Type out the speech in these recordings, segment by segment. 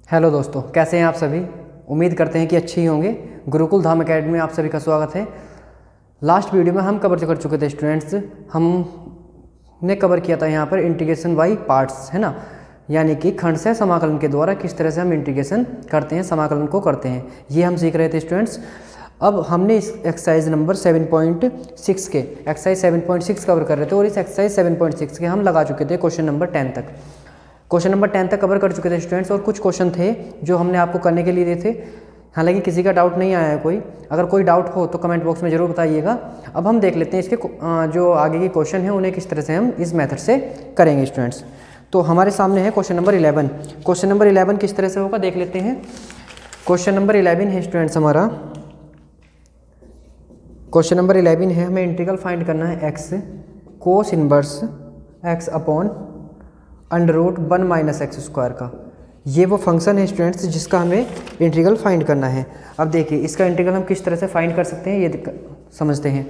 Hello दोस्तों, कैसे हैं आप सभी। उम्मीद करते हैं कि अच्छे ही होंगे। गुरुकुल धाम एकेडमी में आप सभी का स्वागत है। लास्ट वीडियो में हम कवर कर चुके थे स्टूडेंट्स, हमने कवर किया था यहाँ पर इंटीग्रेशन बाई पार्ट्स, है ना, यानी कि खंड से समाकलन के द्वारा किस तरह से हम इंटीग्रेशन करते हैं, समाकलन को करते हैं, ये हम सीख रहे थे स्टूडेंट्स। अब हमने इस एक्सरसाइज नंबर 7.6 के एक्सरसाइज 7.6 कवर कर रहे थे और इस एक्सरसाइज 7.6 के हम लगा चुके थे क्वेश्चन नंबर 10 तक। क्वेश्चन नंबर 10 तक कवर कर चुके थे स्टूडेंट्स और कुछ क्वेश्चन थे जो हमने आपको करने के लिए दिए थे। हालांकि किसी का डाउट नहीं आया है कोई, अगर कोई डाउट हो तो कमेंट बॉक्स में ज़रूर बताइएगा। अब हम देख लेते हैं इसके जो आगे के क्वेश्चन हैं उन्हें किस तरह से हम इस मेथड से करेंगे स्टूडेंट्स। तो हमारे सामने है क्वेश्चन नंबर 11। क्वेश्चन नंबर 11 किस तरह से होगा देख लेते हैं। क्वेश्चन नंबर 11 है स्टूडेंट्स, हमारा क्वेश्चन नंबर 11 है, हमें इंटीग्रल फाइंड करना है x cos inverse x upon under root 1 minus x square का। ये वो फंक्शन है स्टूडेंट्स जिसका हमें इंटीग्रल फाइंड करना है। अब देखिए इसका इंटीग्रल हम किस तरह से फाइंड कर सकते हैं ये समझते हैं।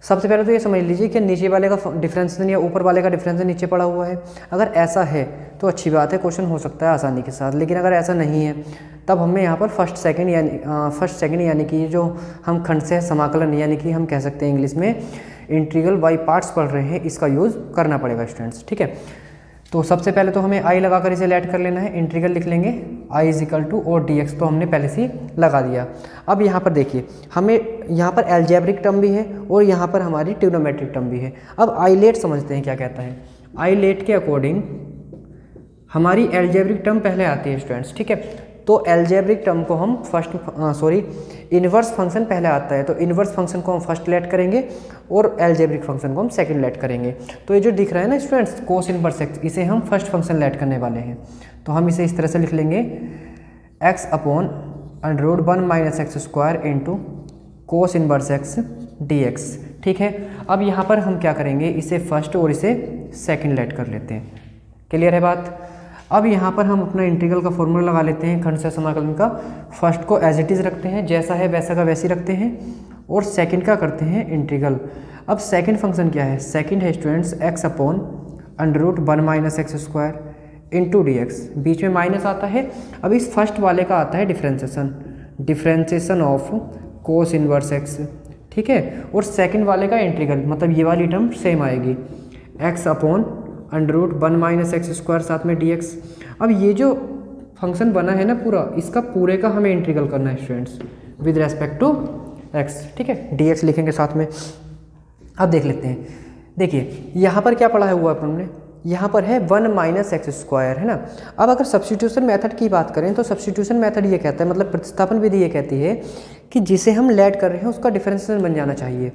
सबसे पहले तो ये समझ लीजिए कि नीचे वाले का डिफरेंशियल या ऊपर वाले का डिफरेंशियल नीचे पड़ा हुआ है। अगर ऐसा है तो अच्छी बात है, क्वेश्चन हो सकता है आसानी के साथ। लेकिन अगर ऐसा नहीं है तब हमें यहाँ पर फर्स्ट सेकंड यानी कि जो हम खंड से समाकलन यानी कि हम कह सकते हैं इंग्लिश में इंटीग्रल बाई पार्ट्स पढ़ रहे हैं, इसका यूज़ करना पड़ेगा स्टूडेंट्स। ठीक है, तो सबसे पहले तो हमें आई लगाकर इसे लेट कर लेना है। इंटीग्रल लिख लेंगे आई इज इक्वल टू और डी एक्स, तो हमने पहले से ही लगा दिया। अब यहाँ पर देखिए हमें यहाँ पर एल्जेब्रिक टर्म भी है और यहाँ पर हमारी ट्रिग्नोमेट्रिक टर्म भी है। अब आई लेट समझते हैं क्या कहता है। आई लेट के अकॉर्डिंग हमारी एल्जेब्रिक टर्म पहले आती है स्टूडेंट्स। ठीक है, तो एल्जेब्रिक टर्म को हम इन्वर्स फंक्शन पहले आता है, तो इन्वर्स फंक्शन को हम फर्स्ट लेट करेंगे और एल्जेब्रिक फंक्शन को हम सेकंड लेट करेंगे। तो ये जो दिख रहा है ना स्टूडेंट्स कोस इनवर्स एक्स, इसे हम फर्स्ट फंक्शन लेट करने वाले हैं। तो हम इसे इस तरह से लिख लेंगे x upon under root 1 minus x square into cos inverse x d x. ठीक है, अब यहाँ पर हम क्या करेंगे, इसे फर्स्ट और इसे सेकेंड लेट कर लेते हैं। क्लियर है बात। अब यहाँ पर हम अपना इंटीग्रल का फॉर्मूला लगा लेते हैं खंड से समाकलन का। फर्स्ट को एज इट इज़ रखते हैं, जैसा है वैसा का वैसे रखते हैं, और सेकंड का करते हैं इंटीग्रल। अब सेकंड फंक्शन क्या है, सेकंड है students x upon under root 1 minus x square into d x, बीच में माइनस आता है। अब इस फर्स्ट वाले का आता है differentiation of cos inverse x. ठीक है, और सेकंड वाले का इंटीग्रल, मतलब ये वाली टर्म सेम आएगी x upon under root 1 minus x square साथ में डी एक्स। अब ये जो फंक्शन बना है ना पूरा, इसका पूरे का हमें इंटीग्रल करना है students with respect to x. ठीक है, डी एक्स लिखेंगे साथ में। अब देख लेते हैं, देखिए यहाँ पर क्या पढ़ा हुआ है हमने, यहाँ पर है 1 माइनस एक्स स्क्वायर, है ना। अब अगर सब्स्टिट्यूशन मेथड की बात करें तो सब्स्टिट्यूशन मेथड ये कहता है, मतलब प्रतिस्थापन विधि ये कहती है कि जिसे हम लेट कर रहे हैं उसका डिफरेंशियल बन जाना चाहिए।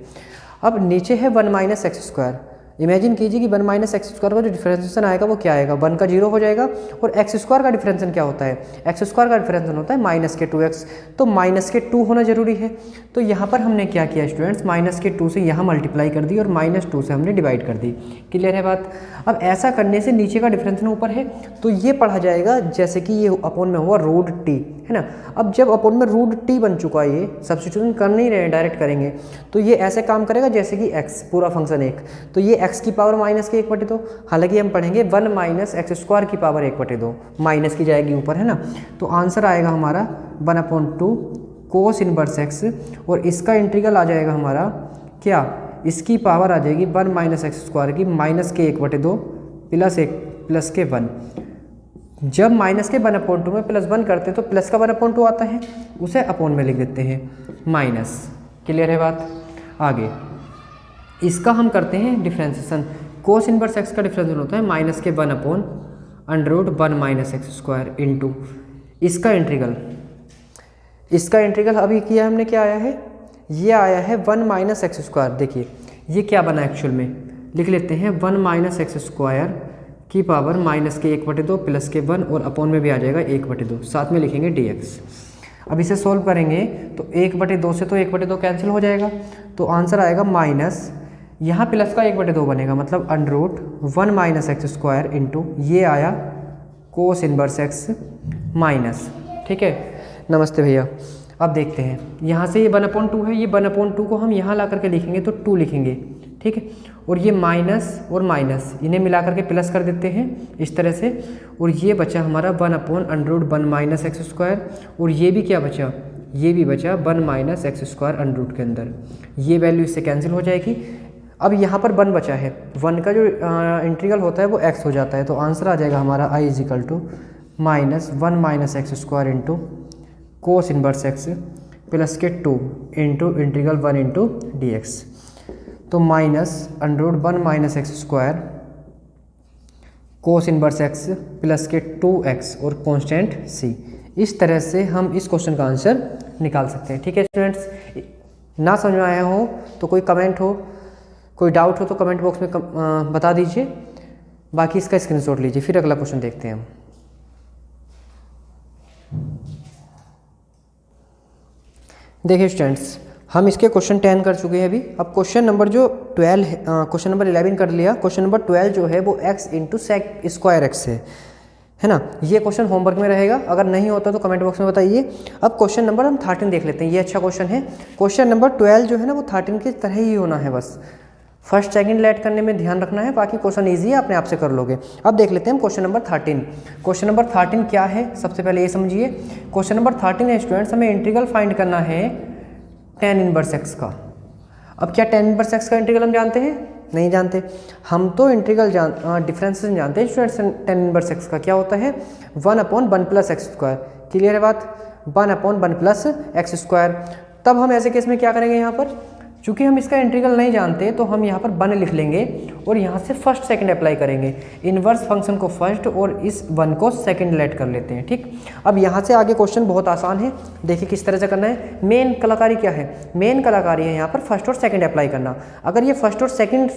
अब नीचे है 1 माइनस एक्स स्क्वायर, इमेजिन कीजिए कि 1 माइनस एक्स स्क्वायर का जो डिफरेंशिएशन आएगा वो क्या आएगा, 1 का 0 हो जाएगा। और एक्स स्क्वायर का डिफरेंशिएशन क्या होता है, एक्स स्क्वायर का डिफरेंशिएशन होता है माइनस के 2x, तो माइनस के 2 होना जरूरी है। तो यहाँ पर हमने क्या किया स्टूडेंट्स, माइनस के 2 से यहाँ मल्टीप्लाई कर दी और -2 से हमने डिवाइड कर दी। क्लियर है बात। अब ऐसा करने से नीचे का डिफरेंशिएशन ऊपर है तो ये पढ़ा जाएगा जैसे कि ये अपॉन में हुआ रूट टी, है ना। अब जब अपॉन में रूट टी बन चुका है, ये सब्स्टिट्यूशन कर नहीं रहे हैं, डायरेक्ट करेंगे, तो ये ऐसे काम करेगा जैसे कि x पूरा फंक्शन 1, तो ये x की पावर माइनस के 1/2, हालांकि हम पढ़ेंगे 1 माइनस एक्स स्क्वायर की पावर 1/2, माइनस की जाएगी ऊपर, है ना। तो आंसर आएगा हमारा 1/2 कोस इनवर्स एक्स, और इसका इंटीग्रल आ जाएगा हमारा क्या, इसकी पावर आ जाएगी 1 माइनस एक्स स्क्वायर की माइनस के 1/2 प्लस 1 प्लस के 1। जब माइनस के 1/2 में +1 करते हैं तो प्लस का 1/2 आता है, उसे अपॉन में लिख देते हैं माइनस। क्लियर है बात। आगे इसका हम करते हैं डिफरेंशिएशन। कोस इनवर्स एक्स का डिफरेंशिएशन होता है माइनस के 1 upon under root 1 minus x square into इसका इंटीग्रल। इसका इंटीग्रल अभी किया हमने, क्या आया है, ये आया है 1 माइनस एक्स स्क्वायर। देखिए ये क्या बना एक्चुअल में, लिख लेते हैं 1 माइनस एक्स स्क्वायर की पावर माइनस के 1/2 प्लस के 1, और अपॉन में भी आ जाएगा 1/2, साथ में लिखेंगे dx। अब इसे सॉल्व करेंगे तो 1/2 से तो 1/2 कैंसिल हो जाएगा, तो आंसर आएगा माइनस, यहाँ प्लस का 1/2 बनेगा, मतलब under root 1 minus x square into ये आया कोस इनवर्स एक्स माइनस। ठीक है, नमस्ते भैया। अब देखते हैं यहाँ से ये 1/2 है, ये 1/2 को हम यहाँ ला करके लिखेंगे तो 2 लिखेंगे। ठीक है। और ये माइनस और माइनस इन्हें मिला करके प्लस कर देते हैं इस तरह से, और ये बचा हमारा 1/√1 माइनस एक्स स्क्वायर, और ये भी क्या बचा, ये भी बचा 1 माइनस एक्स स्क्वायर अंडर के अंदर, ये वैल्यू इससे कैंसिल हो जाएगी। अब यहाँ पर 1 बचा है, 1 का जो इंटीग्रल होता है वो x हो जाता है, तो आंसर आ जाएगा हमारा i = -1 minus x square into cos inverse x plus के 2 इंटू इंटीग्रल 1 इंटू dx। तो -√1 minus x square cos inverse x plus के 2x और कांस्टेंट c। इस तरह से हम इस क्वेश्चन का आंसर निकाल सकते हैं। ठीक है स्टूडेंट्स, ना समझ में आया हो तो कोई कमेंट हो, कोई डाउट हो तो कमेंट बॉक्स में बता दीजिए, बाकी इसका स्क्रीनशॉट लीजिए। फिर अगला क्वेश्चन देखते हैं हम। देखिए स्टूडेंट्स, हम इसके क्वेश्चन 10 कर चुके हैं अभी। अब क्वेश्चन नंबर जो 12 है, क्वेश्चन नंबर 11 कर लिया, क्वेश्चन नंबर 12 जो है वो x into sec square x है ना। ये क्वेश्चन होमवर्क में रहेगा, अगर नहीं होता तो कमेंट बॉक्स में बताइए। अब क्वेश्चन नंबर हम 13 देख लेते हैं, ये अच्छा क्वेश्चन है। क्वेश्चन नंबर 12 जो है ना वो 13 की तरह ही होना है, बस फर्स्ट सेकंड ऐड करने में ध्यान रखना है, बाकी क्वेश्चन ईजी है, अपने आप से कर लोगे। अब देख लेते हैं क्वेश्चन नंबर 13। क्वेश्चन नंबर 13 क्या है, सबसे पहले ये समझिए। क्वेश्चन नंबर 13 है स्टूडेंट्स, हमें इंटीग्रल फाइंड करना है tan इनवर्स x का। अब क्या tan इनवर्स x का इंटीग्रल हम जानते हैं? नहीं जानते। हम तो इंटीग्रल डिफरेंसेस जानते हैं स्टूडेंट्स। tan इनवर्स x का क्या होता है, 1/1 प्लस एक्स स्क्वायर। क्लियर है बात, 1/1 प्लस एक्स स्क्वायर। तब हम ऐसे केस में क्या करेंगे, यहाँ पर चूंकि हम इसका इंटीग्रल नहीं जानते तो हम यहाँ पर 1 लिख लेंगे और यहाँ से फर्स्ट सेकंड अप्लाई करेंगे। इन्वर्स फंक्शन को फर्स्ट और इस 1 को सेकंड लेट कर लेते हैं। ठीक, अब यहाँ से आगे क्वेश्चन बहुत आसान है, देखिए किस तरह से करना है। मेन कलाकारी क्या है, मेन कलाकारी है यहाँ पर फर्स्ट और सेकंड अप्लाई करना। अगर ये फर्स्ट और सेकंड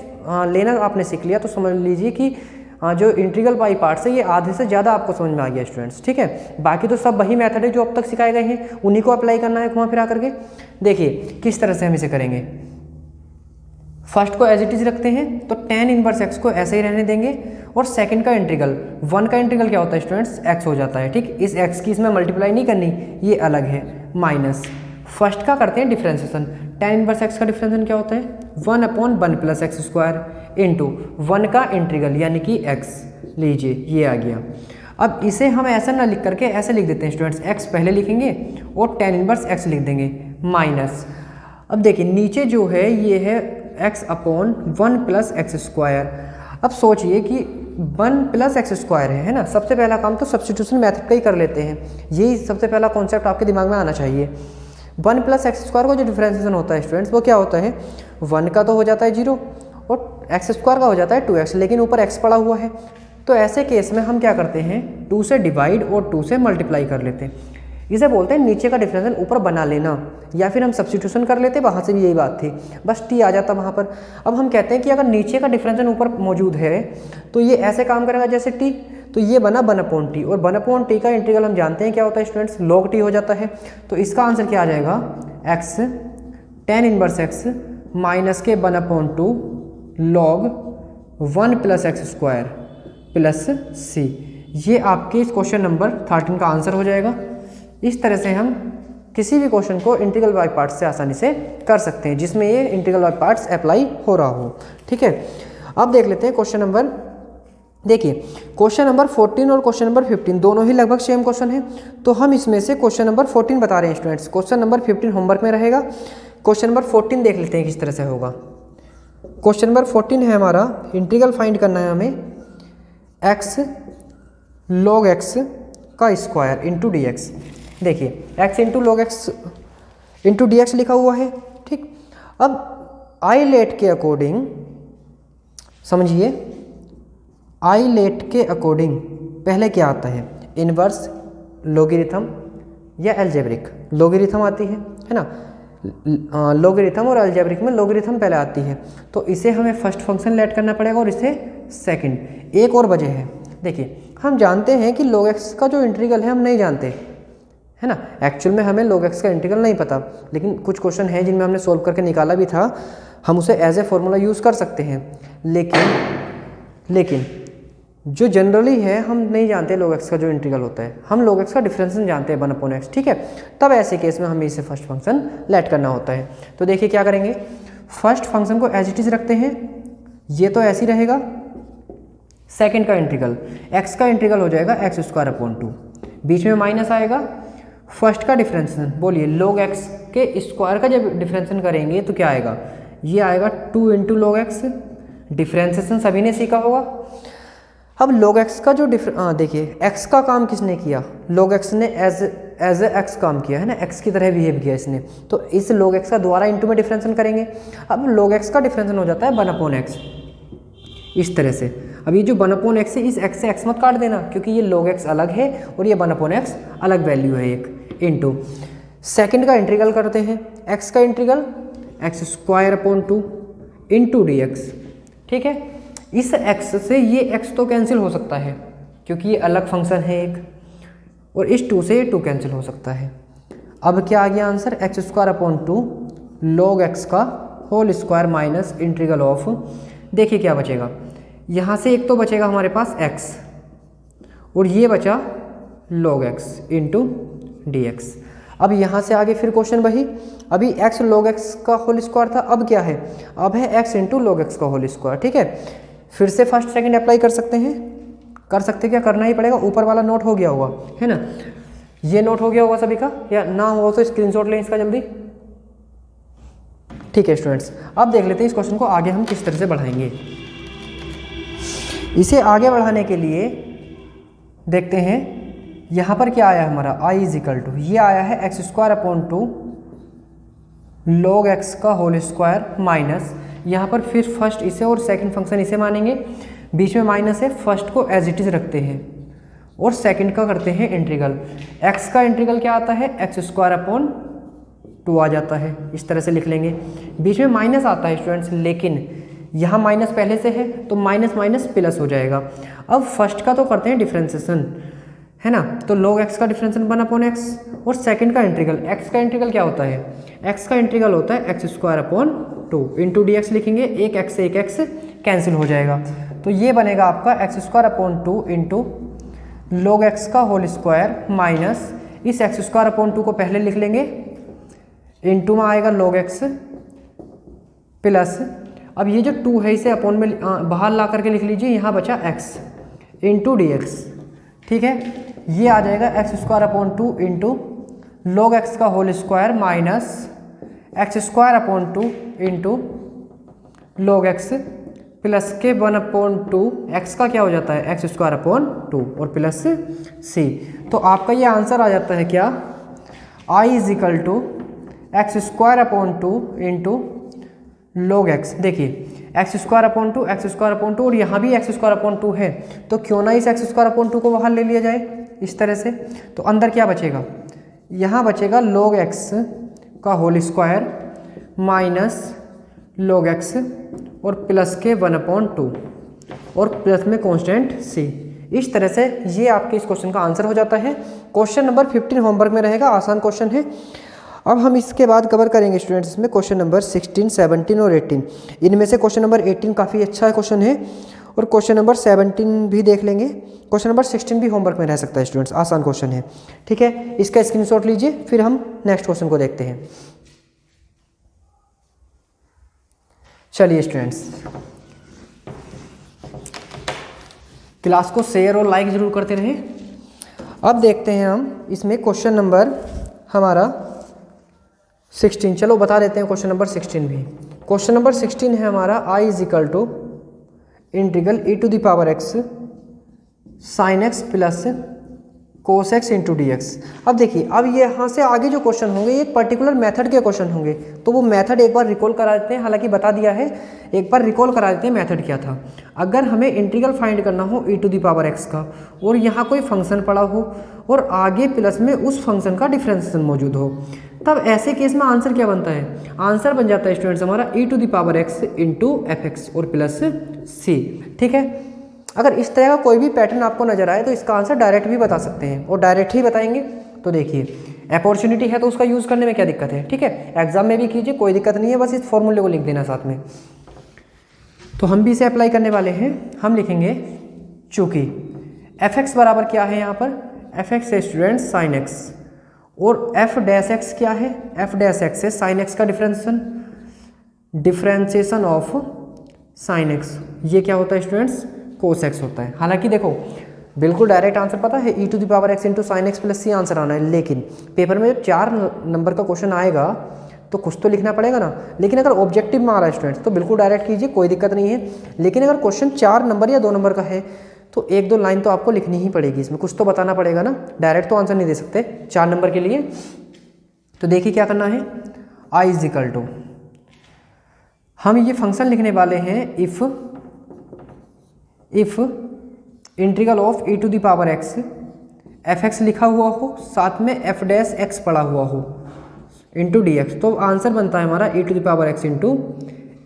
लेना आपने सीख लिया तो समझ लीजिए कि जो इंटीग्रल बाई पार्ट्स है ये आधे से ज़्यादा आपको समझ में आ गया स्टूडेंट्स। ठीक है, बाकी तो सब वही मेथड है जो अब तक सिखाए गए हैं, उन्हीं को अप्लाई करना है घुमा फिरा करके। देखिए किस तरह से हम इसे करेंगे। फर्स्ट को एज इट इज रखते हैं तो tan इनवर्स x को ऐसे ही रहने देंगे, और सेकंड का इंटीग्रल 1 का इंटीग्रल क्या होता है स्टूडेंट्स, x हो जाता है। ठीक, इस x की इसमें मल्टीप्लाई नहीं करनी, ये अलग है, माइनस फर्स्ट का करते हैं डिफ्रेंसिएशन। tan इनवर्स x का डिफ्रेंसिएशन क्या होता है, 1/1 प्लस एक्स स्क्वायर इंटू 1 का इंटीग्रल यानी कि x। लीजिए ये आ गया। अब इसे हम ऐसा ना लिख करके ऐसे लिख देते हैं स्टूडेंट्स, x पहले लिखेंगे और tan इनवर्स x लिख देंगे माइनस। अब देखिए नीचे जो है ये है x/1 प्लस एक्स स्क्वायर। अब सोचिए कि 1 प्लस एक्स स्क्वायर है ना। सबसे पहला काम तो सब्स्टिट्यूशन मेथड का ही कर लेते हैं, यही सबसे पहला कॉन्सेप्ट आपके दिमाग में आना चाहिए। 1 प्लस एक्स स्क्वायर का जो डिफरेंशिएशन होता है स्टूडेंट्स वो क्या होता है, 1 का तो हो जाता है 0 और एक्स स्क्वायर का हो जाता है 2x, लेकिन ऊपर x पड़ा हुआ है। तो ऐसे केस में हम क्या करते हैं, 2 से डिवाइड और 2 से मल्टीप्लाई कर लेते हैं। इसे बोलते हैं नीचे का डिफरेंशिएशन ऊपर बना लेना, या फिर हम सब्स्टिट्यूशन कर लेते, वहाँ से भी यही बात थी, बस t आ जाता वहाँ पर। अब हम कहते हैं कि अगर नीचे का डिफरेंशिएशन ऊपर मौजूद है तो ये ऐसे काम करेगा जैसे t, तो ये बना 1/t, और 1/t का इंटीग्रल हम जानते हैं क्या होता है स्टूडेंट्स, log t हो जाता है। तो इसका आंसर क्या आ जाएगा, x tan inverse x minus के 1/2 log 1 plus x square plus c। ये आपके इस क्वेश्चन नंबर 13 का आंसर हो जाएगा। इस तरह से हम किसी भी क्वेश्चन को इंटीग्रल बाय पार्ट्स से आसानी से कर सकते हैं जिसमें ये इंटीग्रल बाय पार्ट्स अप्लाई हो रहा हो। ठीक है, अब देख लेते हैं क्वेश्चन नंबर। देखिए क्वेश्चन नंबर 14 और क्वेश्चन नंबर 15 दोनों ही लगभग सेम क्वेश्चन है, तो हम इसमें से क्वेश्चन नंबर 14 बता रहे हैं स्टूडेंट्स। क्वेश्चन नंबर 15 होमवर्क में रहेगा। क्वेश्चन नंबर 14 देख लेते हैं किस तरह से होगा। क्वेश्चन नंबर 14 है हमारा, इंटीग्रल फाइंड करना है हमें x log x का स्क्वायर इंटू डी एक्स। देखिए x into log x into d x लिखा हुआ है। ठीक, अब आई लेट के अकॉर्डिंग समझिए, आई लेट के अकॉर्डिंग पहले क्या आता है, इनवर्स, लोगरिथम या अलजेब्रिक। लोगरिथम आती है ना, लोगरिथम और अलजेब्रिक में लोगरिथम पहले आती है, तो इसे हमें फर्स्ट फंक्शन लेट करना पड़ेगा और इसे सेकंड। एक और वजह है, देखिए हम जानते हैं कि log x का जो इंटीग्रल है हम नहीं जानते, है ना। एक्चुअल में हमें log x का इंटीग्रल नहीं पता, लेकिन कुछ क्वेश्चन है जिनमें हमने सोल्व करके निकाला भी था, हम उसे एज ए फॉर्मूला यूज़ कर सकते हैं। लेकिन जो जनरली है हम नहीं जानते log x का जो इंटीग्रल होता है, हम log x का डिफरेंशिएशन जानते हैं 1/x। ठीक है, तब ऐसे केस में हमें इसे फर्स्ट फंक्शन लेट करना होता है। तो देखिए क्या करेंगे, फर्स्ट फंक्शन को एज इट इज रखते हैं, ये तो ऐसे ही रहेगा। सेकंड का इंटीग्रल, एक्स का इंटीग्रल हो जाएगा एक्स स्क्वायर अपॉन 2, बीच में माइनस आएगा। फर्स्ट का डिफरेंशिएशन बोलिए, log x के स्क्वायर का जब डिफरेंशिएशन करेंगे तो क्या आएगा, ये आएगा 2 इंटू लॉग एक्स। डिफरेंशिएशन सभी ने सीखा होगा। अब log x का जो देखिए x का काम किसने किया, log x ने एज एक्स काम किया है ना, x की तरह बिहेव किया इसने, तो इस log x का दोबारा इंटू में डिफरेंशिएशन करेंगे। अब log x का डिफरेंशिएशन हो जाता है 1/x, इस तरह से। अब ये जो 1/x है, इस x से x मत काट देना, क्योंकि ये log x अलग है और ये 1/x अलग वैल्यू है एक, इंटू सेकेंड का इंटीग्रल करते हैं, x का integral x square upon 2 into d x. ठीक है, इस x से ये x तो कैंसिल हो सकता है क्योंकि ये अलग फंक्शन है एक, और इस 2 से ये 2 कैंसिल हो सकता है। अब क्या आ गया answer, x square upon 2 log x का whole square minus integral of, देखिए क्या बचेगा, यहाँ से एक तो बचेगा हमारे पास x और ये बचा log x into d x. अब यहाँ से आगे फिर क्वेश्चन वही, अभी x log x का होल स्क्वायर था, अब क्या है, अब है x इंटू log x का होल स्क्वायर। ठीक है, फिर से फर्स्ट सेकंड अप्लाई कर सकते हैं, क्या करना ही पड़ेगा, ऊपर वाला नोट हो गया होगा है ना, ये नोट हो गया होगा सभी का, या ना हो तो स्क्रीनशॉट लें इसका जल्दी। ठीक है स्टूडेंट्स, अब देख लेते हैं इस क्वेश्चन को आगे हम किस तरह से बढ़ाएंगे। इसे आगे बढ़ाने के लिए देखते हैं यहाँ पर क्या आया हमारा, i इज इक्वल टू, ये आया है x square upon 2 log x का होल स्क्वायर माइनस, यहाँ पर फिर फर्स्ट इसे और सेकंड फंक्शन इसे मानेंगे, बीच में माइनस है, फर्स्ट को एज इट इज रखते हैं और सेकंड का करते हैं इंटीग्रल। x का इंटीग्रल क्या आता है, एक्स स्क्वायर अपॉन 2 आ जाता है, इस तरह से लिख लेंगे। बीच में माइनस आता है स्टूडेंट्स, लेकिन यहाँ माइनस पहले से है तो माइनस माइनस प्लस हो जाएगा। अब फर्स्ट का तो करते हैं डिफरेंशिएशन है ना, तो log x का डिफरेंशिएशन 1/x और सेकंड का इंटीग्रल, x का इंटीग्रल क्या होता है, x का इंटीग्रल होता है x square upon 2 into d x लिखेंगे, एक x से एक x कैंसिल हो जाएगा, तो ये बनेगा आपका x square upon 2 into log x का होल स्क्वायर माइनस, इस एक्स स्क्वायर अपॉन 2 को पहले लिख लेंगे, इंटू में आएगा log x प्लस, अब ये जो 2 है इसे अपॉन में बाहर ला करके लिख लीजिए, यहाँ बचा x इंटू डी एक्स। ठीक है, ये आ जाएगा x square upon 2 into log x का whole square minus x square upon 2 into log x plus के 1/2, x का क्या हो जाता है एक्स स्क्वायर अपॉन 2 और प्लस c, तो आपका ये आंसर आ जाता है क्या, i is equal to x square upon 2 into log x। देखिए x square upon 2, x square upon 2 और यहाँ भी एक्स स्क्वायर अपॉन 2 है, तो क्यों ना इस एक्स स्क्वायर अपॉन 2 को बाहर ले लिया जाए इस तरह से, तो अंदर क्या बचेगा, यहाँ बचेगा log x का whole square minus log x और प्लस के 1/2 और प्लस में कांस्टेंट c। इस तरह से ये आपके इस क्वेश्चन का आंसर हो जाता है। क्वेश्चन नंबर 15 होमवर्क में रहेगा, आसान क्वेश्चन है। अब हम इसके बाद कवर करेंगे स्टूडेंट्स इसमें क्वेश्चन नंबर 16, 17 और 18। इनमें से क्वेश्चन नंबर 18 काफ़ी अच्छा क्वेश्चन है और क्वेश्चन नंबर 17 भी देख लेंगे। क्वेश्चन नंबर 16 भी होमवर्क में रह सकता है स्टूडेंट्स, आसान क्वेश्चन है। ठीक है, इसका स्क्रीनशॉट लीजिए, फिर हम नेक्स्ट क्वेश्चन को देखते हैं। चलिए स्टूडेंट्स, क्लास को शेयर और लाइक जरूर करते रहें। अब देखते हैं हम इसमें क्वेश्चन नंबर हमारा 16, चलो बता देते हैं क्वेश्चन नंबर 16 भी। क्वेश्चन नंबर 16 है हमारा i is equal to integral e to the power x sine x plus cos x into d x. अब देखिए, अब ये यहाँ से आगे जो क्वेश्चन होंगे ये एक पर्टिकुलर मेथड के क्वेश्चन होंगे, तो वो मेथड एक बार रिकॉल करा देते हैं, हालांकि बता दिया है, एक बार रिकॉल करा देते हैं मेथड क्या था। अगर हमें इंटीग्रल फाइंड करना हो e to the power x का और यहाँ कोई फंक्शन पड़ा हो और आगे प्लस में उस फंक्शन का डिफरेंशिएशन मौजूद हो, तब ऐसे केस में आंसर क्या बनता है, आंसर बन जाता है स्टूडेंट्स हमारा e to the power x into fx और प्लस c। ठीक है, अगर इस तरह का कोई भी पैटर्न आपको नजर आए तो इसका आंसर डायरेक्ट भी बता सकते हैं और डायरेक्ट ही बताएंगे। तो देखिए, अपॉर्चुनिटी है तो उसका यूज़ करने में क्या दिक्कत है। ठीक है, एग्जाम में भी कीजिए, कोई दिक्कत नहीं है, बस इस फॉर्मूले को लिख देना साथ में। तो हम भी इसे अप्लाई करने वाले हैं। हम लिखेंगे चूँकि fx बराबर क्या है यहाँ पर, fx है स्टूडेंट साइन x और f डैश x क्या है, f डैश x है साइन x का differentiation, differentiation of sine x, ये क्या होता है स्टूडेंट्स, कोस एक्स होता है। हालांकि देखो बिल्कुल डायरेक्ट आंसर पता है e to the power x into sine x plus c answer आना है, लेकिन पेपर में जब 4 नंबर का क्वेश्चन आएगा तो कुछ तो लिखना पड़ेगा ना। लेकिन अगर ऑब्जेक्टिव में आ रहा है स्टूडेंट्स तो बिल्कुल डायरेक्ट कीजिए, कोई दिक्कत नहीं है। लेकिन अगर क्वेश्चन 4 नंबर या 2 नंबर का है तो 1-2 लाइन तो आपको लिखनी ही पड़ेगी, इसमें कुछ तो बताना पड़ेगा ना, डायरेक्ट तो आंसर नहीं दे सकते 4 नंबर के लिए। तो देखिए क्या करना है, i इज इक्वल टू, हम ये फंक्शन लिखने वाले हैं if integral of e to the power x fx लिखा हुआ हो, साथ में f डैश x पड़ा हुआ हो इंटू डी एक्स, तो आंसर बनता है हमारा e to the power x into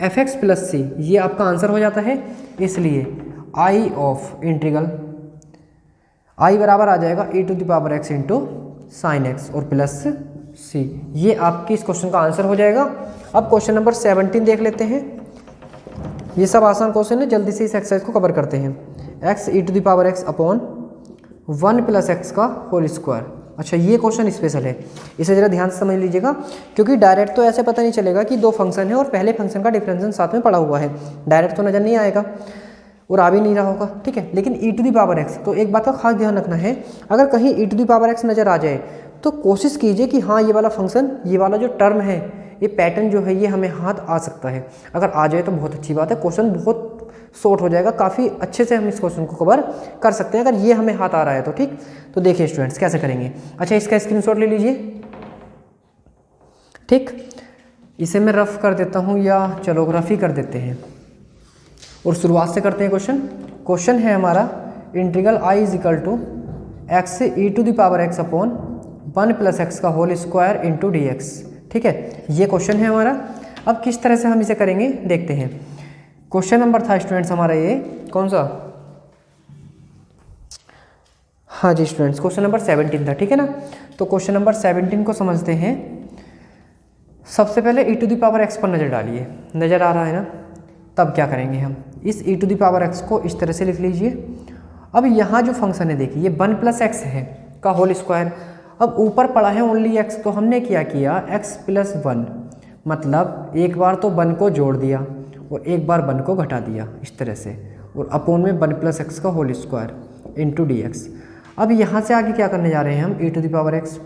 f x plus c, ये आपका आंसर हो जाता है। इसलिए i ऑफ इंटीग्रल i बराबर आ जाएगा e to the power x into sine x और प्लस सी, ये आपकी इस क्वेश्चन का आंसर हो जाएगा। अब क्वेश्चन नंबर 17 देख लेते हैं। ये सब आसान क्वेश्चन है, जल्दी से इस एक्सरसाइज को कवर करते हैं। x e to the power x upon 1 plus x का होल स्क्वायर। अच्छा ये क्वेश्चन स्पेशल है, इसे ज़रा ध्यान से समझ लीजिएगा, क्योंकि डायरेक्ट तो ऐसे पता नहीं चलेगा कि 2 फंक्शन है और पहले फंक्शन का डिफरेंशियल साथ में पड़ा हुआ है, डायरेक्ट तो नज़र नहीं आएगा और आ भी नहीं रहा होगा, ठीक है। लेकिन e to the power x, तो एक बात का खास ध्यान रखना है, अगर कहीं e to the power x नज़र आ जाए तो कोशिश कीजिए कि हाँ ये वाला फंक्शन, ये वाला जो टर्म है, ये पैटर्न जो है ये हमें हाथ आ सकता है। अगर आ जाए तो बहुत अच्छी बात है, क्वेश्चन बहुत शॉर्ट हो जाएगा, काफ़ी अच्छे से हम इस क्वेश्चन को कवर कर सकते हैं अगर ये हमें हाथ आ रहा है तो, ठीक। तो देखिए स्टूडेंट्स कैसे करेंगे। अच्छा इसका स्क्रीनशॉट ले लीजिए, ठीक। इसे मैं रफ कर देता हूँ या चलो रफ ही कर देते हैं और शुरुआत से करते हैं क्वेश्चन। क्वेश्चन है हमारा integral i is equal to x से e to the power x upon 1 plus x का whole square into d x, ठीक है। ये क्वेश्चन है हमारा। अब किस तरह से हम इसे करेंगे देखते हैं। क्वेश्चन नंबर था स्टूडेंट्स हमारा ये कौन सा, हाँ जी स्टूडेंट्स क्वेश्चन नंबर 17 था, ठीक है ना। तो क्वेश्चन नंबर 17 को समझते हैं। सबसे पहले e to the power x पर नज़र डालिए, नज़र आ रहा है ना। तब क्या करेंगे हम, इस e to the power x को इस तरह से लिख लीजिए। अब यहाँ जो फंक्शन है देखिए, ये 1 प्लस एक्स है का होल स्क्वायर। अब ऊपर पड़ा है ओनली x, तो हमने क्या किया x प्लस 1, मतलब एक बार तो 1 को जोड़ दिया और एक बार 1 को घटा दिया इस तरह से, और अपोन में 1 प्लस एक्स का whole square into d x. अब यहाँ से आगे क्या करने जा रहे हैं हम, e to the power x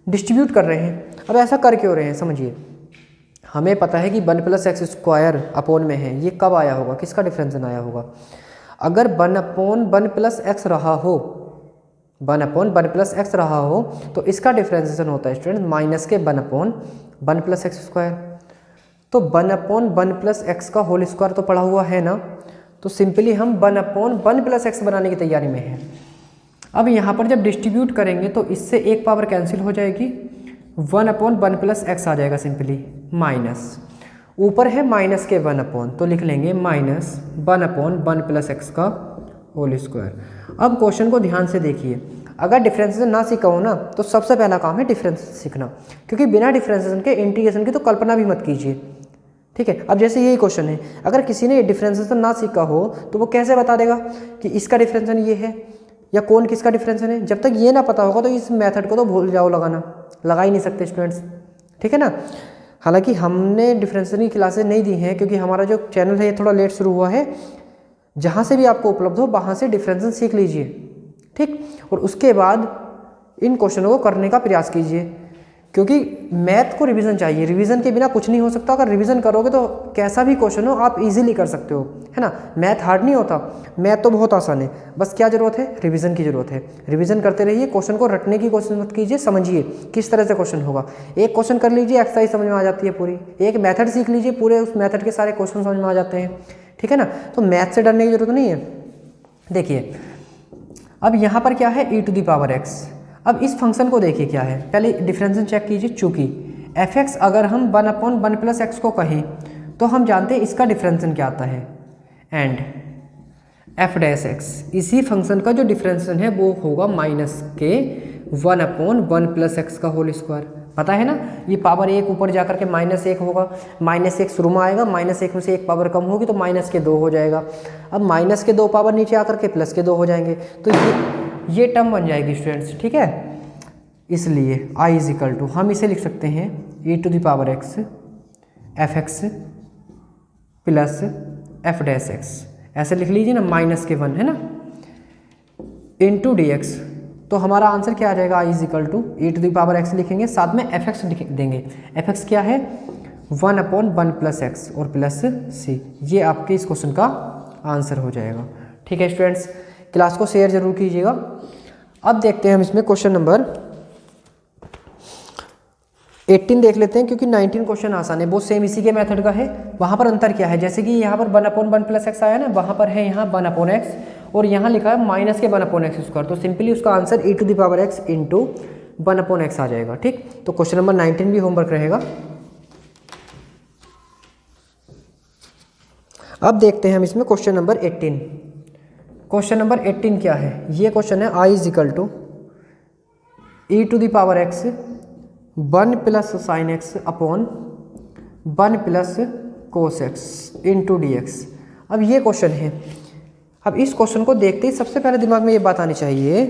distribute कर रहे हैं। अब ऐसा कर क्यों रहे हैं समझिए, हमें पता है कि 1 प्लस एक्स स्क्वायर अपोन में है, ये कब आया होगा, किसका डिफरेंशन आया होगा। अगर 1 अपॉन 1 प्लस एक्स रहा हो, 1 अपॉन 1 प्लस एक्स रहा हो, तो इसका डिफरेंशिएशन होता है स्टूडेंट माइनस के 1 अपॉन 1 प्लस एक्स स्क्वायर। तो 1 अपॉन 1 प्लस एक्स का होल स्क्वायर तो पड़ा हुआ है ना, तो सिंपली हम 1 अपॉन 1 प्लस एक्स बनाने की तैयारी में हैं। अब यहाँ पर जब डिस्ट्रीब्यूट करेंगे तो इससे एक पावर कैंसिल हो जाएगी, 1 अपॉन 1 प्लस एक्स आ जाएगा सिंपली, माइनस ऊपर है माइनस के 1 अपॉन, तो लिख लेंगे माइनस 1 अपॉन 1 प्लस एक्स का होल स्क्वायर। अब क्वेश्चन को ध्यान से देखिए, अगर डिफरेंशिएशन ना सीखा हो ना तो सबसे पहला काम है डिफरेंस सीखना, क्योंकि बिना डिफरेंशिएशन के इंटीग्रेशन की तो कल्पना भी मत कीजिए, ठीक है। अब जैसे यही क्वेश्चन है, अगर किसी ने डिफरेंशिएशन ना सीखा हो तो वो कैसे बता देगा कि इसका डिफरेंशिएशन ये है या कौन किसका डिफरेंशिएशन है। जब तक ये ना पता होगा तो इस मेथड को तो भूल जाओ, लगाना लगा ही नहीं सकते स्टूडेंट्स, ठीक है ना। हालांकि हमने डिफरेंशिएशन की क्लासेस नहीं दी हैं, क्योंकि हमारा जो चैनल है ये थोड़ा लेट शुरू हुआ है। जहाँ से भी आपको उपलब्ध हो वहाँ से डिफरेंशिएशन सीख लीजिए, ठीक। और उसके बाद इन क्वेश्चनों को करने का प्रयास कीजिए, क्योंकि मैथ को रिवीजन चाहिए, रिवीजन के बिना कुछ नहीं हो सकता। अगर रिवीजन करोगे तो कैसा भी क्वेश्चन हो आप इजीली कर सकते हो, है ना। मैथ हार्ड नहीं होता, मैथ तो बहुत आसान है, बस क्या ज़रूरत है, रिवीजन की ज़रूरत है। रिवीजन करते रहिए, क्वेश्चन को रटने की कोशिश मत कीजिए, समझिए किस तरह से क्वेश्चन होगा। एक क्वेश्चन कर लीजिए, एक्सरसाइज समझ में आ जाती है पूरी, एक मेथड सीख लीजिए, पूरे उस मेथड के सारे क्वेश्चन समझ में आ जाते हैं, ठीक है ना। तो मैथ से डरने की जरूरत नहीं है। देखिए अब यहाँ पर क्या है, e to the power x। अब इस फंक्शन को देखिए क्या है, पहले डिफरेंशिएशन चेक कीजिए। चूँकि f(x) अगर हम 1 अपॉन 1 प्लस एक्स को कहें तो हम जानते हैं इसका डिफरेंशिएशन क्या आता है, एंड f डैश x, इसी फंक्शन का जो डिफरेंशिएशन है वो होगा माइनस के 1 अपॉन 1 प्लस एक्स का होल स्क्वायर। पता है ना, ये पावर 1 ऊपर जाकर के -1 होगा, -1 शुरू में आएगा, -1 में से एक पावर कम होगी तो -2 हो जाएगा। अब -2 पावर नीचे आकर के +2 हो जाएंगे, तो ये टर्म बन जाएगी स्टूडेंट्स, ठीक है। इसलिए i इज इक्वल टू, हम इसे लिख सकते हैं e to the power x f(x) plus f dash x, ऐसे लिख लीजिए ना, माइनस के 1 है ना, इंटू डी एक्स। तो हमारा आंसर क्या आ जाएगा, I is equal to e to the power x लिखेंगे, साथ में एफ एक्स देंगे। एफ एक्स क्या है, 1/1 प्लस एक्स और प्लस सी। ये आपके इस क्वेश्चन का आंसर हो जाएगा। ठीक है स्टूडेंट्स, क्लास को शेयर जरूर कीजिएगा। अब देखते हैं हम इसमें क्वेश्चन नंबर 18 देख लेते हैं, क्योंकि 19 क्वेश्चन आसान है, वो सेम इसी के मेथड का है। वहाँ पर अंतर क्या है, जैसे कि यहाँ पर 1/1 प्लस एक्स आया ना, वहाँ पर है यहाँ 1/x और यहाँ लिखा है माइनस के 1/x²। तो सिंपली उसका answer e to the power x into 1/x आ जाएगा। ठीक, तो क्वेश्चन नंबर 19 भी होमवर्क रहेगा। अब देखते हैं हम इसमें क्वेश्चन नंबर 18। क्वेश्चन नंबर 18 क्या है, ये क्वेश्चन है I is equal to e to the power x 1 plus sine x upon 1 plus cos x into d x. अब ये क्वेश्चन है। अब इस क्वेश्चन को देखते ही सबसे पहले दिमाग में ये बात आनी चाहिए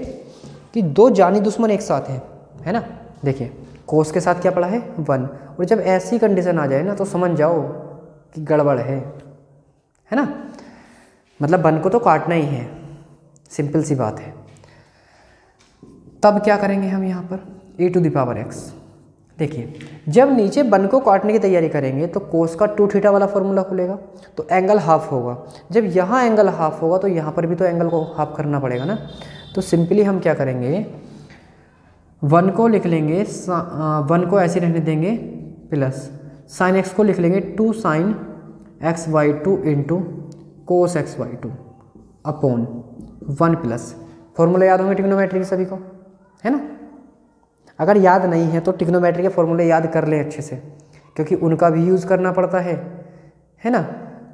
कि दो जानी दुश्मन एक साथ हैं, है ना। देखिए कोस के साथ क्या पड़ा है 1, और जब ऐसी कंडीशन आ जाए ना तो समझ जाओ कि गड़बड़ है ना। मतलब 1 को तो काटना ही है, सिंपल सी बात है। तब क्या करेंगे हम यहाँ पर e to the power x। देखिए जब नीचे 1 को काटने की तैयारी करेंगे तो कोस का 2 थीटा वाला फॉर्मूला खुलेगा, तो एंगल हाफ होगा। जब यहाँ एंगल हाफ होगा तो यहाँ पर भी तो एंगल को हाफ करना पड़ेगा ना। तो सिंपली हम क्या करेंगे, 1 को लिख लेंगे, 1 को ऐसे रहने देंगे, प्लस साइन एक्स को लिख लेंगे 2 sine XY2 into cos XY2 upon 1 plus, formula याद होंगे ट्रिग्नोमेट्री के सभी को, है ना। अगर याद नहीं है तो ट्रिग्नोमेट्री के फॉर्मूले याद कर लें अच्छे से, क्योंकि उनका भी यूज़ करना पड़ता है ना।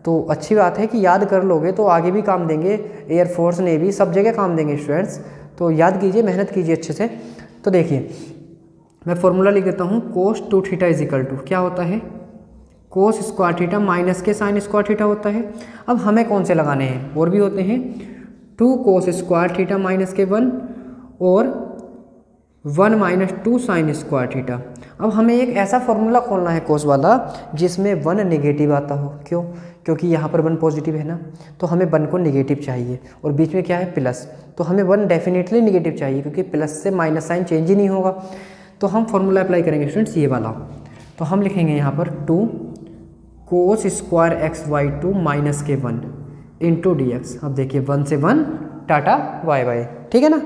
तो अच्छी बात है कि याद कर लोगे तो आगे भी काम देंगे, एयरफोर्स नेवी सब जगह काम देंगे स्टूडेंट्स। तो याद कीजिए, मेहनत कीजिए अच्छे से। तो देखिए मैं फॉर्मूला लिख देता हूँ, कोस 2 थीटा इज इक्वल टू क्या होता है, कोस स्क्वायर थीटा माइनस के साइन स्क्वायर थीटा होता है। अब हमें कौन से लगाने हैं, और भी होते हैं, 2 कोस स्क्वायर थीटा माइनस के 1 और 1 माइनस 2 साइन स्क्वायर थीटा। अब हमें एक ऐसा फॉर्मूला खोलना है कोस वाला जिसमें 1 नेगेटिव आता हो। क्यों, क्योंकि यहाँ पर 1 पॉजिटिव है ना, तो हमें 1 को नेगेटिव चाहिए, और बीच में क्या है प्लस, तो हमें 1 डेफिनेटली नेगेटिव चाहिए, क्योंकि प्लस से माइनस साइन चेंज ही नहीं होगा। तो हम फॉर्मूला अप्लाई करेंगे स्टूडेंट्स ये वाला। तो हम लिखेंगे यहाँ पर 2 कोस स्क्वायर XY2 माइनस के 1 इंटू डी एक्स। अब देखिए 1 से 1 टाटा बाय बाय, ठीक है ना।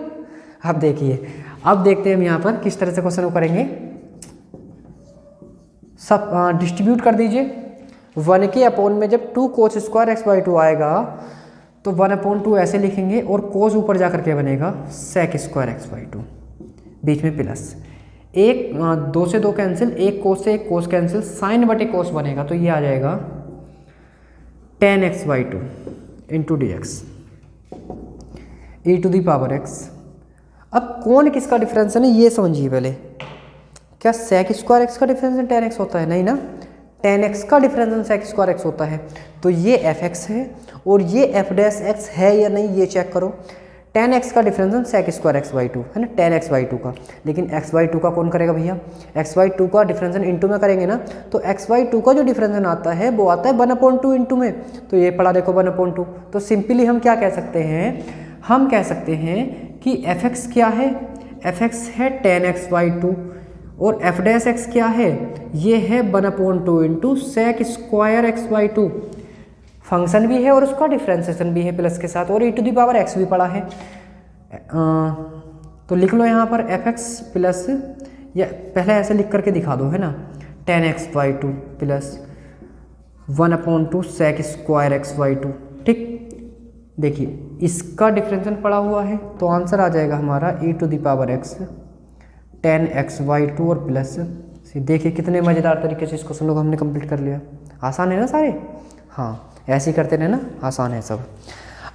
अब देखिए, अब देखते हैं हम यहाँ पर किस तरह से क्वेश्चन को करेंगे। सब डिस्ट्रीब्यूट कर दीजिए 1 के अपॉन में, जब 2 कोस स्क्वायर XY2 आएगा तो 1/2 ऐसे लिखेंगे, और कोस ऊपर जाकर के बनेगा सेक स्क्वायर XY2, बीच में प्लस, एक 2 से 2 कैंसिल, एक कोस से एक कोस कैंसिल, साइन बटे कोस बनेगा, तो ये आ जाएगा tan XY2 into d x e to the power x. अब कौन किसका डिफरेंस है ना, ये समझिए पहले। क्या सेक स्क्वायर एक्स का डिफरेंस tan x होता है, नहीं ना। tan x का डिफरेंस सेक स्क्वायर एक्स होता है। तो ये एफ एक्स है और ये एफ डैश एक्स है या नहीं, ये चेक करो। tan x का डिफरेंस सेक स्क्वायर XY2 है ना, tan XY2 का। लेकिन XY2 का कौन करेगा भैया, XY2 का डिफरेंस इंटू में करेंगे ना, तो XY2 का जो डिफरेंस आता है वो आता है 1/2 इंटू में। तो ये पढ़ा देखो 1/2। तो सिंपली हम क्या कह सकते हैं, हम कह सकते हैं कि एफ एक्स क्या है, एफ एक्स है tan XY2, और एफ डैश एक्स क्या है, ये है 1/2 into sec square XY2। Function भी है और उसका डिफ्रेंसिएशन भी है प्लस के साथ, और ई टू दी पावर एक्स भी पड़ा है। तो लिख लो यहाँ पर एफ एक्स प्लस, या पहले ऐसे लिख करके दिखा दो, है ना, tan XY2 plus 1/2 sec square XY2। ठीक, देखिए इसका डिफरेंशियल पड़ा हुआ है, तो आंसर आ जाएगा हमारा e to the power x tan XY2 और प्लस। देखिए कितने मज़ेदार तरीके से इस क्वेश्चन को हमने कंप्लीट कर लिया। आसान है ना सारे, हाँ ऐसे ही करते रहना, आसान है सब।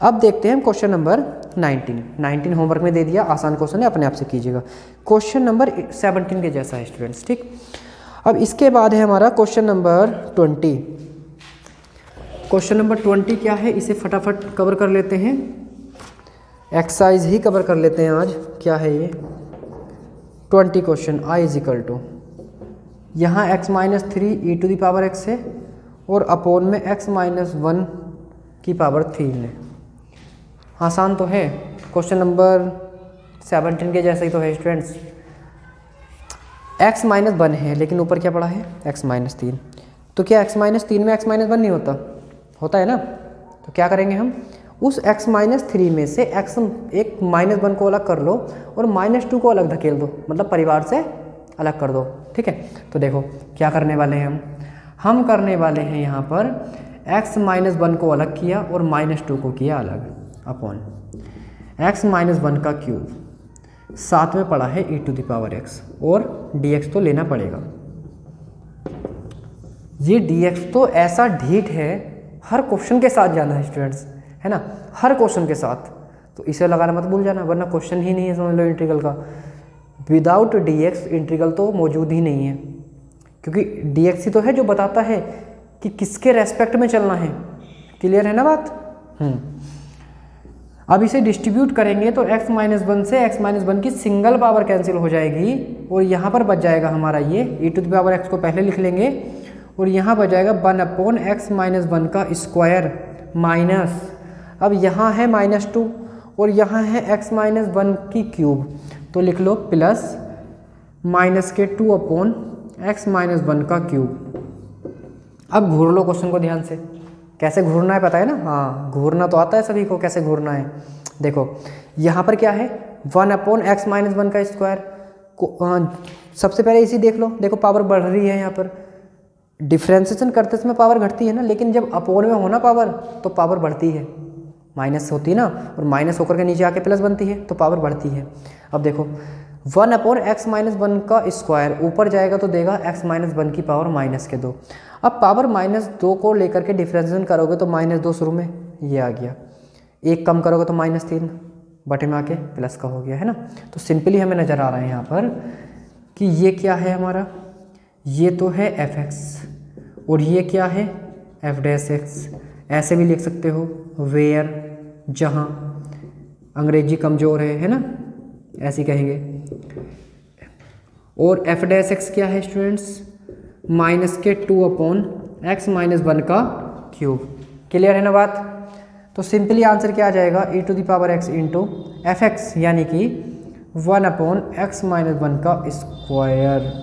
अब देखते हैं क्वेश्चन नंबर 19 होमवर्क में दे दिया, आसान क्वेश्चन है, अपने आप से कीजिएगा। क्वेश्चन नंबर 17 के जैसा है स्टूडेंट्स। ठीक, अब इसके बाद है हमारा क्वेश्चन नंबर 20। क्वेश्चन नंबर 20 क्या है, इसे फटाफट कवर कर लेते हैं, एक्सरसाइज ही कवर कर लेते हैं आज। क्या है ये 20 question, i is equal to, यहाँ x-3 e to the power x है, और अपोन में x माइनस 1 की पावर 3 लें। आसान तो है, क्वेश्चन नंबर 17 के जैसा ही तो है स्टूडेंट्स। x माइनस 1 है लेकिन ऊपर क्या पड़ा है x माइनस 3, तो क्या x माइनस 3 में x माइनस 1 नहीं होता, होता है ना। तो क्या करेंगे हम, उस x माइनस 3 में से x एक माइनस 1 को अलग कर लो और माइनस 2 को अलग धकेल दो, मतलब परिवार से अलग कर दो, ठीक है। तो देखो क्या करने वाले हैं हम करने वाले हैं यहाँ पर x माइनस 1 को अलग किया और माइनस 2 को किया अलग, अपॉन x माइनस 1 का क्यूब, साथ में पड़ा है e to the power x, और dx तो लेना पड़ेगा। ये dx तो ऐसा ढीठ है, हर क्वेश्चन के साथ जाना है स्टूडेंट्स, है ना, हर क्वेश्चन के साथ, तो इसे लगाना मत भूल जाना, वरना क्वेश्चन ही नहीं है समझ लो इंटीग्रल का। विदाउट dx इंटीग्रल तो मौजूद ही नहीं है, क्योंकि dx ही तो है जो बताता है कि किसके रेस्पेक्ट में चलना है। क्लियर है ना बात। अब इसे डिस्ट्रीब्यूट करेंगे तो x माइनस 1 से x माइनस 1 की सिंगल पावर कैंसिल हो जाएगी, और यहाँ पर बच जाएगा हमारा ये e to the power x को पहले लिख लेंगे, और यहाँ बच जाएगा 1 अपॉन x माइनस 1 का स्क्वायर माइनस, अब यहाँ है माइनस 2 और यहाँ है x माइनस 1 की क्यूब, तो लिख लो प्लस माइनस के 2 अपॉन x माइनस 1 का क्यूब। अब घूर लो क्वेश्चन को ध्यान से, कैसे घूरना है पता है ना, हाँ घूरना तो आता है सभी को, कैसे घूरना है देखो। यहाँ पर क्या है 1 अपॉन x माइनस 1 का स्क्वायर को, सबसे पहले इसी देख लो, देखो पावर बढ़ रही है, यहाँ पर डिफ्रेंसिएशन करते समय पावर घटती है ना, लेकिन जब अपोन में होना पावर तो पावर बढ़ती है, माइनस होती है ना, और माइनस होकर के नीचे आके प्लस बनती है तो पावर बढ़ती है। अब देखो 1 अपॉन x माइनस 1 का स्क्वायर ऊपर जाएगा तो देगा x माइनस 1 की पावर माइनस के 2। अब पावर माइनस 2 को लेकर के डिफ्रेंसिएशन करोगे तो माइनस 2 शुरू में ये आ गया, एक कम करोगे तो माइनस 3 बटे में आके प्लस का हो गया, है ना। तो सिंपली हमें नज़र आ रहा है यहाँ पर कि ये क्या है हमारा, ये तो है fx और ये क्या है f डैश x, ऐसे भी लिख सकते हो वेयर, जहाँ अंग्रेजी कमज़ोर है ना, ऐसे कहेंगे। और f डैश x क्या है स्टूडेंट्स, माइनस के 2 अपॉन x माइनस 1 का क्यूब। क्लियर है ना बात। तो सिंपली आंसर क्या आ जाएगा, e to the power x into f x, यानी कि 1 अपॉन x माइनस 1 का स्क्वायर।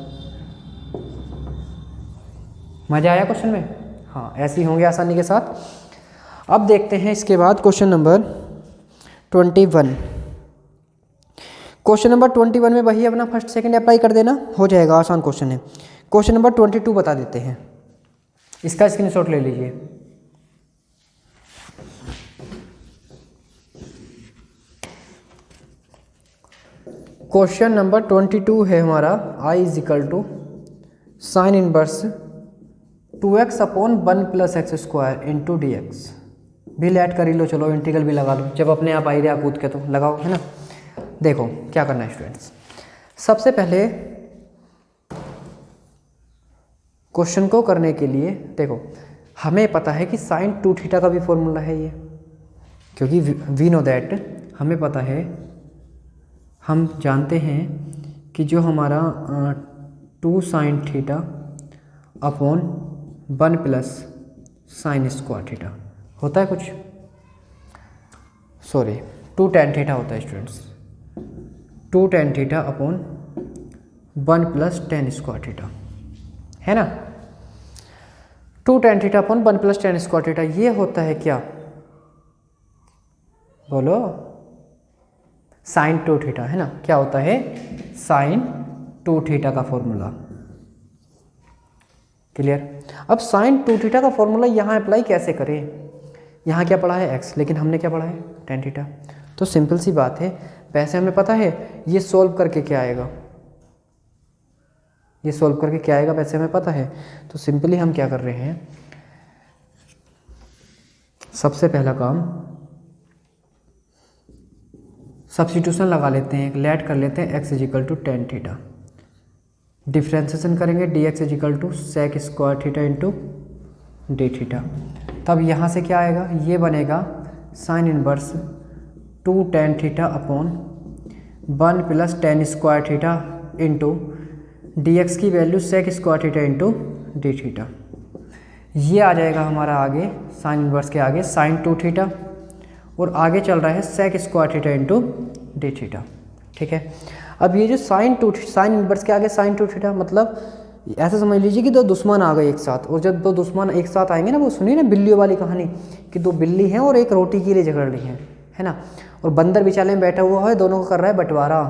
मजा आया क्वेश्चन में, हाँ ऐसे ही होंगे आसानी के साथ। अब देखते हैं इसके बाद क्वेश्चन नंबर 21। क्वेश्चन नंबर 21 में वही अपना फर्स्ट सेकंड अप्लाई कर देना, हो जाएगा, आसान क्वेश्चन है। क्वेश्चन नंबर 22 बता देते हैं, इसका स्क्रीनशॉट ले लीजिए। क्वेश्चन नंबर 22 है हमारा i is equal to sine inverse 2x upon 1 plus x square into d x. भी लेट कर ही लो, चलो इंटीग्रल भी लगा लो, जब अपने आप आई रहा कूद के तो लगाओ, है ना। देखो क्या करना है स्टूडेंट्स, सबसे पहले क्वेश्चन को करने के लिए देखो हमें पता है कि साइन 2 थीटा का भी फॉर्मूला है ये, क्योंकि वी नो दैट, हमें पता है, हम जानते हैं कि जो हमारा 2 sine theta upon 1 plus sine square theta होता है कुछ, सॉरी 2 tan थीटा होता है students, 2 tan theta upon 1 plus tan square theta, है ना। 2 tan theta upon 1 plus tan square theta, ये होता है क्या, बोलो, साइन 2 थीटा, है ना। क्या होता है, साइन 2 थीटा का फॉर्मूला। क्लियर। अब साइन 2 थीटा का फॉर्मूला यहाँ अप्लाई कैसे करें, यहाँ क्या पढ़ा है x, लेकिन हमने क्या पढ़ा है tan थीटा, तो सिंपल सी बात है, वैसे हमें पता है ये सोल्व करके क्या आएगा, ये सोल्व करके क्या आएगा वैसे हमें पता है। तो सिंपली हम क्या कर रहे हैं, सबसे पहला काम सब्स्टिट्यूशन लगा लेते हैं, लेट कर लेते हैं x is equal to tan theta, differentiation करेंगे dx is equal to sec square theta into d theta. तब यहाँ से क्या आएगा, ये बनेगा sine inverse 2 tan theta upon 1 plus tan square theta into dx की value sec square theta into d theta. ये आ जाएगा हमारा आगे साइन इनवर्स के आगे साइन 2 थीटा, और आगे चल रहा है sec square theta into d theta. ठीक है, अब ये जो साइन इनवर्स के आगे साइन 2 थीटा, मतलब ऐसा समझ लीजिए कि दो दुश्मन आ गए एक साथ, और जब दो दुश्मन एक साथ आएंगे ना, वो सुनिए ना बिल्लियों वाली कहानी कि दो बिल्ली हैं और एक रोटी के लिए झगड़ रही हैं, है ना, और बंदर बिचाले में बैठा हुआ है, दोनों को कर रहा है बंटवारा।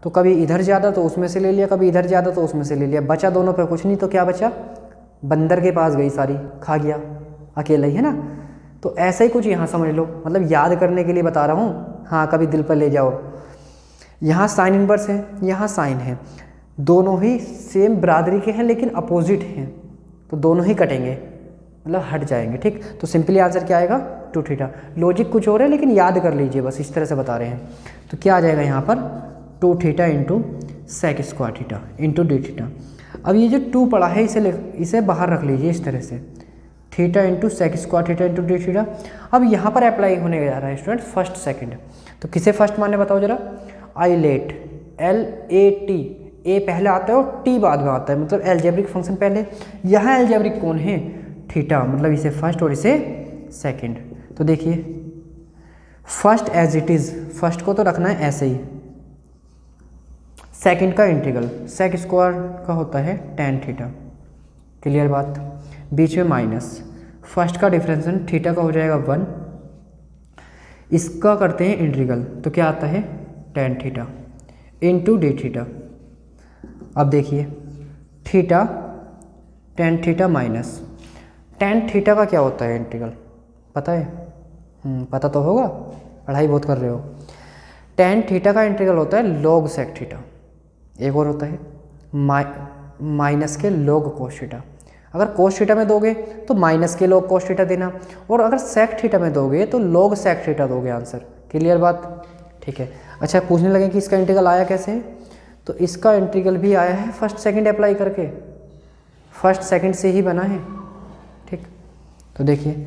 तो कभी इधर ज़्यादा तो उसमें से ले लिया, कभी इधर ज़्यादा तो उसमें से ले लिया, बचा दोनों पे कुछ नहीं, तो क्या बचा, बंदर के पास गई सारी, खा गया अकेला ही, है ना। तो ऐसा ही कुछ यहाँ समझ लो, मतलब याद करने के लिए बता रहा हूँ, हाँ कभी दिल पर ले जाओ। यहाँ साइन इनवर्स है, यहाँ साइन है, दोनों ही सेम बरादरी के हैं लेकिन अपोजिट हैं, तो दोनों ही कटेंगे, मतलब हट जाएंगे। ठीक, तो सिंपली आंसर क्या आएगा, 2 थीटा। लॉजिक कुछ और है लेकिन याद कर लीजिए, बस इस तरह से बता रहे हैं। तो क्या आ जाएगा यहाँ पर 2 theta into sec square theta into d theta. अब ये जो 2 पड़ा है इसे बाहर रख लीजिए इस तरह से, theta into sec square theta into d theta. अब यहाँ पर अप्लाई होने जा रहा है स्टूडेंट फर्स्ट सेकंड, तो किसे फर्स्ट मानने बताओ जरा, आइलेट, LAT, ए पहले आता है और टी बाद में आता है, मतलब एल्जेब्रिक फंक्शन पहले। यहाँ एल्जेब्रिक कौन है, थीटा, मतलब इसे फर्स्ट और इसे सेकंड। तो देखिए first as it is, first को तो रखना है ऐसे ही, सेकंड का इंटीग्रल सेक स्क्वायर का होता है tan थीटा, क्लियर बात, बीच में माइनस, फर्स्ट का डिफरेंशियल थीटा का हो जाएगा 1, इसका करते हैं इंटीग्रल, तो क्या आता है tan theta into d theta. अब देखिए theta tan theta minus tan theta का क्या होता है इंटीग्रल, पता है, पता तो होगा, पढ़ाई बहुत कर रहे हो। tan थीटा का इंटीग्रल होता है log सेक थीटा, एक और होता है माइनस के log कोस थीटा। अगर कोस थीटा में दोगे तो माइनस के log कोस थीटा देना, और अगर सेक थीटा में दोगे तो log सेक थीटा दोगे आंसर, क्लियर बात। ठीक है, अच्छा पूछने लगे कि इसका इंटीग्रल आया कैसे है, तो इसका इंटीग्रल भी आया है फर्स्ट सेकंड अप्लाई करके, फर्स्ट सेकंड से ही बना है। ठीक, तो देखिए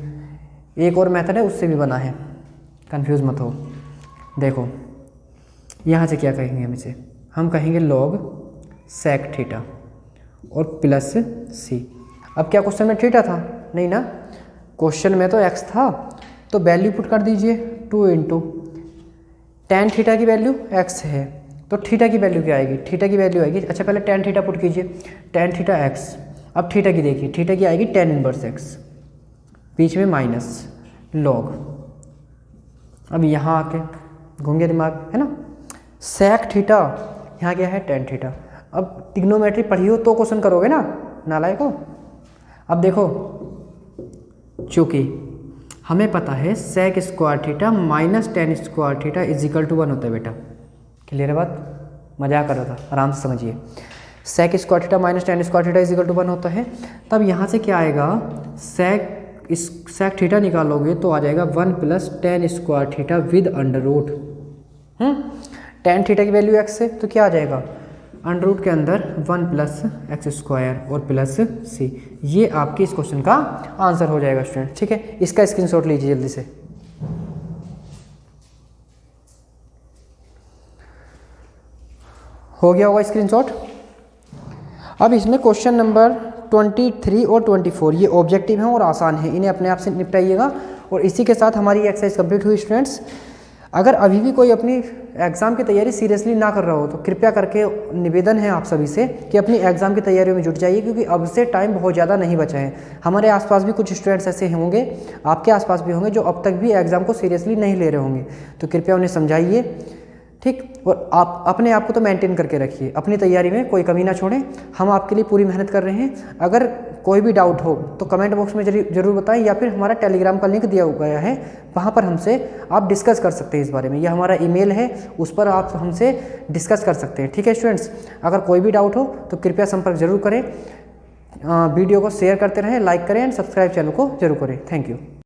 एक और मेथड है उससे भी बना है, कंफ्यूज मत हो। देखो यहाँ से क्या कहेंगे हम इसे, हम कहेंगे log सेक थीटा और प्लस c। अब क्या क्वेश्चन में थीटा था, नहीं ना, क्वेश्चन में तो x था, तो वैल्यू पुट कर दीजिए 2 इंटू tan थीटा की वैल्यू x है, तो थीटा की वैल्यू क्या आएगी, थीटा की वैल्यू आएगी, अच्छा पहले tan थीटा पुट कीजिए, tan थीटा x। अब थीटा की देखिए, थीटा की आएगी tan इनवर्स x, बीच में माइनस log। अब यहाँ आके घूम गया दिमाग, है ना, सेक थीटा, यहाँ क्या है tan थीटा। अब ट्रिग्नोमेट्री पढ़ी हो तो क्वेश्चन करोगे ना, नालायक हो। अब देखो चूँकि हमें पता है sec square theta minus tan square theta is equal to 1 होता है बेटा, क्लियर है बात, मजाक कर रहा था, आराम से समझिए। Sec square theta minus tan square theta is equal to 1 होता है, तब यहाँ से क्या आएगा, सेक थीटा निकालोगे तो आ जाएगा 1 plus tan square theta with under root. tan theta की वैल्यू x है तो क्या आ जाएगा, अंडर रूट के अंदर 1 प्लस एक्स स्क्वायर और प्लस c। ये आपके इस क्वेश्चन का आंसर हो जाएगा स्टूडेंट। ठीक है, इसका स्क्रीनशॉट लीजिए जल्दी से। हो गया होगा स्क्रीनशॉट। अब इसमें क्वेश्चन नंबर 23 और 24 ये ऑब्जेक्टिव हैं और आसान है, इन्हें अपने आप से निपटाइएगा। और इसी के साथ हमारी एक्सरसाइज कंप्लीट हुई स्टूडेंट्स। अगर अभी भी कोई अपनी एग्ज़ाम की तैयारी सीरियसली ना कर रहा हो तो कृपया करके निवेदन है आप सभी से कि अपनी एग्ज़ाम की तैयारियों में जुट जाइए, क्योंकि अब से टाइम बहुत ज़्यादा नहीं बचा है। हमारे आसपास भी कुछ स्टूडेंट्स ऐसे होंगे, आपके आसपास भी होंगे, जो अब तक भी एग्ज़ाम को सीरियसली नहीं ले रहे होंगे, तो कृपया उन्हें समझाइए। ठीक, और आप अपने आप को तो मेंटेन करके रखिए, अपनी तैयारी में कोई कमी ना छोड़ें। हम आपके लिए पूरी मेहनत कर रहे हैं। अगर कोई भी डाउट हो तो कमेंट बॉक्स में जरूर बताएं, या फिर हमारा टेलीग्राम का लिंक दिया गया है, वहाँ पर हमसे आप डिस्कस कर सकते हैं इस बारे में। यह हमारा ईमेल है, उस पर आप हमसे डिस्कस कर सकते हैं। ठीक है स्टूडेंट्स, अगर कोई भी डाउट हो तो कृपया संपर्क जरूर करें। वीडियो को शेयर करते रहें, लाइक करें एंड सब्सक्राइब चैनल को जरूर करें। Thank you.